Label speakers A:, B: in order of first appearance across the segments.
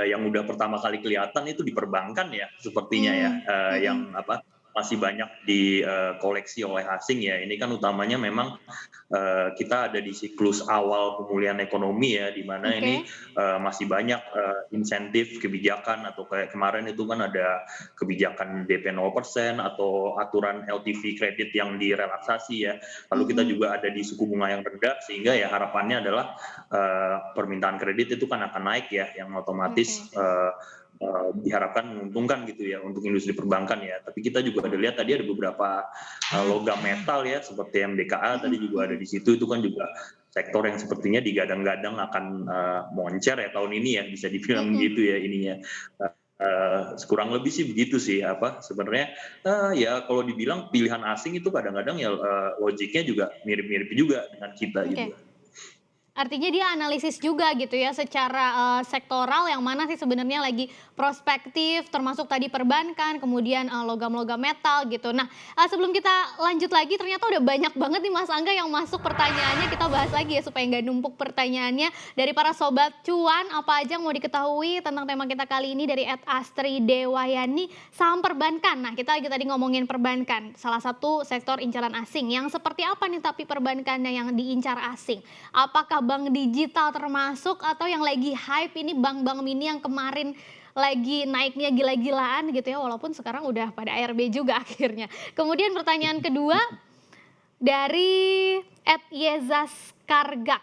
A: yang udah pertama kali kelihatan itu di perbankan ya sepertinya ya,
B: Mmm, mhm.
A: yang masih banyak koleksi oleh asing ya. Ini kan utamanya memang, kita ada di siklus awal pemulihan ekonomi ya, di mana ini,
B: Oke.
A: masih banyak, insentif kebijakan atau kayak kemarin itu kan ada kebijakan DP 0% atau aturan LTV kredit yang direlaksasi ya. Lalu kita
B: Mhm.
A: juga ada di suku bunga yang rendah sehingga ya harapannya adalah, permintaan kredit itu kan akan naik ya, yang otomatis,
B: Oke.
A: diharapkan menguntungkan gitu ya untuk industri perbankan ya. Tapi kita juga ada lihat tadi ada beberapa, logam metal ya seperti MDKA tadi
B: Mhm
A: juga ada
B: mhm.
A: di situ, itu kan juga sektor yang sepertinya digadang-gadang akan, moncer ya tahun ini ya, bisa dibilang
B: Mhm.
A: gitu ya ininya. Kurang lebih sih begitu sih, sebenarnya, ya kalau dibilang pilihan asing itu kadang-kadang ya, logiknya juga mirip-mirip juga dengan kita gitu.
B: Oke. Artinya dia analisis juga gitu ya secara, sektoral yang mana sih sebenarnya lagi prospektif termasuk tadi perbankan kemudian, logam-logam metal gitu. Nah, sebelum kita lanjut lagi ternyata udah banyak banget nih Mas Angga yang masuk pertanyaannya, kita bahas lagi ya supaya nggak numpuk pertanyaannya. Dari para sobat cuan, apa aja yang mau diketahui tentang tema kita kali ini dari @astridewayani, saham perbankan. Nah, kita lagi tadi ngomongin perbankan, salah satu sektor incaran asing, yang seperti apa nih tapi perbankannya yang diincar asing? Apakah bank digital termasuk atau yang lagi hype ini bank-bank mini yang kemarin lagi naiknya gila-gilaan gitu ya, walaupun sekarang udah pada ARB juga akhirnya. Kemudian pertanyaan kedua dari @yezaskargak,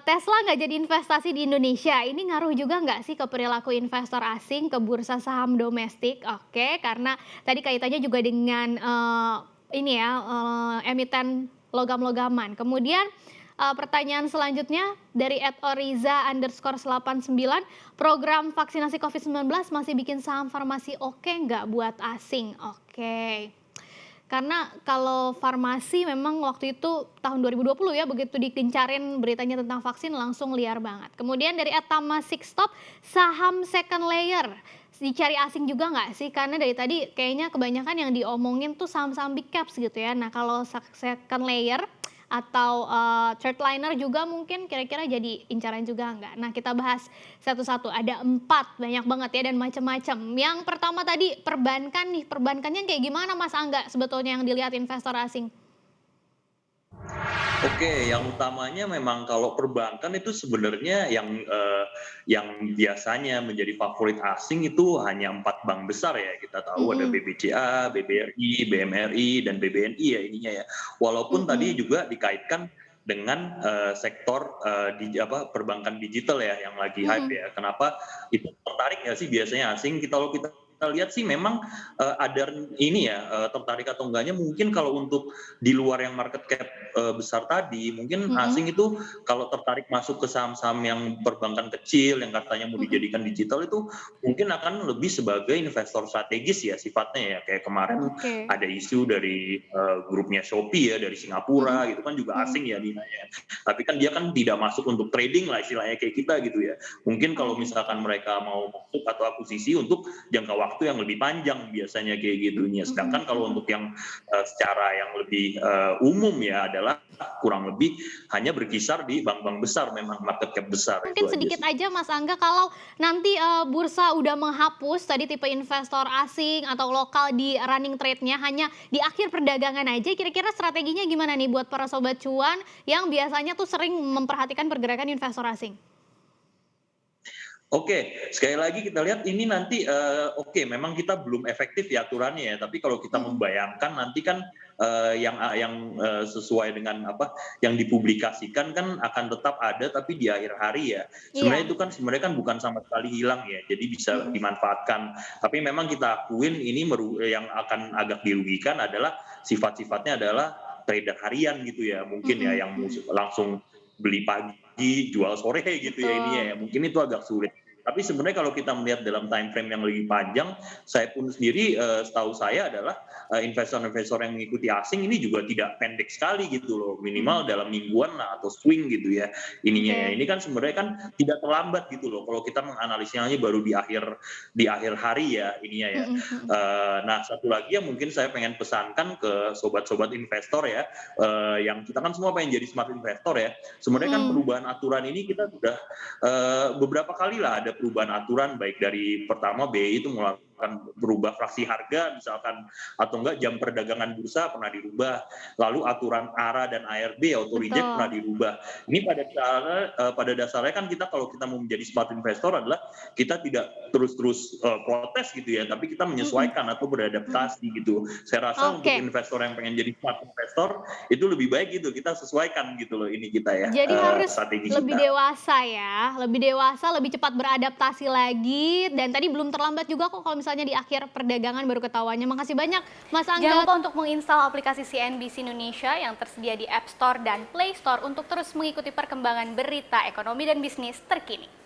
B: Tesla nggak jadi investasi di Indonesia, ini ngaruh juga nggak sih ke perilaku investor asing ke bursa saham domestik? Oke, karena tadi kaitannya juga dengan, ini ya, emiten logam-logaman. Kemudian, pertanyaan selanjutnya dari @oriza_89, program vaksinasi COVID-19 masih bikin saham farmasi oke nggak buat asing? Oke. Karena kalau farmasi memang waktu itu tahun 2020 ya, begitu digencarin beritanya tentang vaksin langsung liar banget. Kemudian dari @tama6stop, saham second layer dicari asing juga nggak sih? Karena dari tadi kayaknya kebanyakan yang diomongin tuh saham-saham big caps gitu ya. Nah kalau second layer atau, third liner juga mungkin kira-kira jadi incaran juga nggak? Nah kita bahas satu-satu, ada 4 banyak banget ya dan macam-macam. Yang pertama tadi perbankan nih, perbankannya kayak gimana Mas Angga sebetulnya yang dilihat investor asing?
A: Oke, yang utamanya memang kalau perbankan itu sebenarnya yang biasanya menjadi favorit asing itu hanya 4 bank besar ya. Kita tahu ada
B: Mhm,
A: BBCA, BBRI, BMRI, dan BBNI ya ininya ya. Walaupun tadi
B: mhm,
A: juga dikaitkan dengan, sektor, perbankan digital ya yang lagi hype
B: mhm,
A: ya. Kenapa itu tertarik nggak sih biasanya asing? Kalau kita lihat sih memang, ada ini ya, tertarik atau enggaknya mungkin kalau untuk di luar yang market cap, besar tadi, mungkin
B: mhm,
A: asing itu kalau tertarik masuk ke saham-saham yang perbankan kecil yang katanya mau
B: mhm.
A: dijadikan digital itu mungkin akan lebih sebagai investor strategis ya sifatnya ya. Kayak kemarin
B: Oke.
A: ada isu dari, grupnya Shopee ya dari Singapura
B: Mhm,
A: gitu kan juga
B: mhm.
A: asing ya dinanya. Tapi kan dia kan tidak masuk untuk trading lah istilahnya kayak kita gitu ya. Mungkin kalau
B: Oh gitu.
A: misalkan mereka mau masuk atau akuisisi untuk jangka waktu yang lebih panjang biasanya kayak gitunya.
B: Mhm,
A: Sedangkan kalau
B: mhm.
A: untuk yang, secara yang lebih, umum ya adalah kurang lebih hanya berkisar di bank-bank besar memang market cap besar itu
B: Mungkin
A: aja
B: sedikit
A: sih.
B: aja Mas Angga kalau nanti, bursa udah menghapus tadi tipe investor asing atau lokal di running trade-nya hanya di akhir perdagangan aja, kira-kira strateginya gimana nih buat para sobat cuan yang biasanya tuh sering memperhatikan pergerakan investor asing?
A: Oke, sekali lagi kita lihat ini nanti, oke memang kita belum efektif ya aturannya ya, tapi kalau kita
B: Mhm,
A: membayangkan nanti kan, sesuai dengan yang dipublikasikan kan akan tetap ada tapi di akhir hari ya. Sebenarnya
B: iya,
A: itu kan sebenarnya kan bukan sama sekali hilang ya, jadi bisa
B: mhm,
A: dimanfaatkan. Tapi memang kita akuin ini yang akan agak dirugikan adalah sifat-sifatnya adalah trader harian gitu ya, mungkin ya
B: mhm,
A: yang
B: mhm,
A: langsung beli pagi, jual sore gitu ya ini
B: betul.
A: ya, mungkin itu agak sulit. Tapi sebenarnya kalau kita melihat dalam time frame yang lebih panjang, saya pun sendiri setahu saya adalah investor-investor yang mengikuti asing ini juga tidak pendek sekali gitu loh,
B: Mhm.
A: minimal dalam mingguan lah atau swing gitu ya ininya ya.
B: Oke.
A: Ini kan sebenarnya kan tidak terlambat gitu loh kalau kita menganalisanya baru di akhir hari ya ininya ya.
B: Mhm mhm.
A: Nah, satu lagi yang mungkin saya pengen pesankan ke sobat-sobat investor ya, yang kita kan semua pengen jadi smart investor ya. Sebenarnya kan
B: Mhm.
A: perubahan aturan ini kita sudah beberapa kali lah ada perubahan aturan, baik dari pertama BI itu melakukan berubah fraksi harga misalkan, atau enggak jam perdagangan bursa pernah dirubah, lalu aturan ARA dan ARB auto reject pernah
B: Betul.
A: dirubah. Ini pada dasarnya kan kita kalau kita mau menjadi smart investor adalah kita tidak terus-terus protes gitu ya, tapi kita
B: Mhm.
A: menyesuaikan atau
B: Mhm.
A: beradaptasi gitu. Saya rasa untuk
B: Oke.
A: investor yang pengen jadi smart investor itu lebih baik gitu kita sesuaikan gitu loh ini kita ya,
B: Jadi harus
A: strategi
B: lebih
A: kita.
B: dewasa ya, lebih dewasa, lebih cepat beradaptasi lagi, dan tadi belum terlambat juga kok kalau misalnya di akhir perdagangan baru ketahuannya. Makasih banyak Mas
C: Jangan
B: Angga.
C: lupa untuk menginstal aplikasi CNBC Indonesia yang tersedia di App Store dan Play Store untuk terus mengikuti perkembangan berita ekonomi dan bisnis terkini.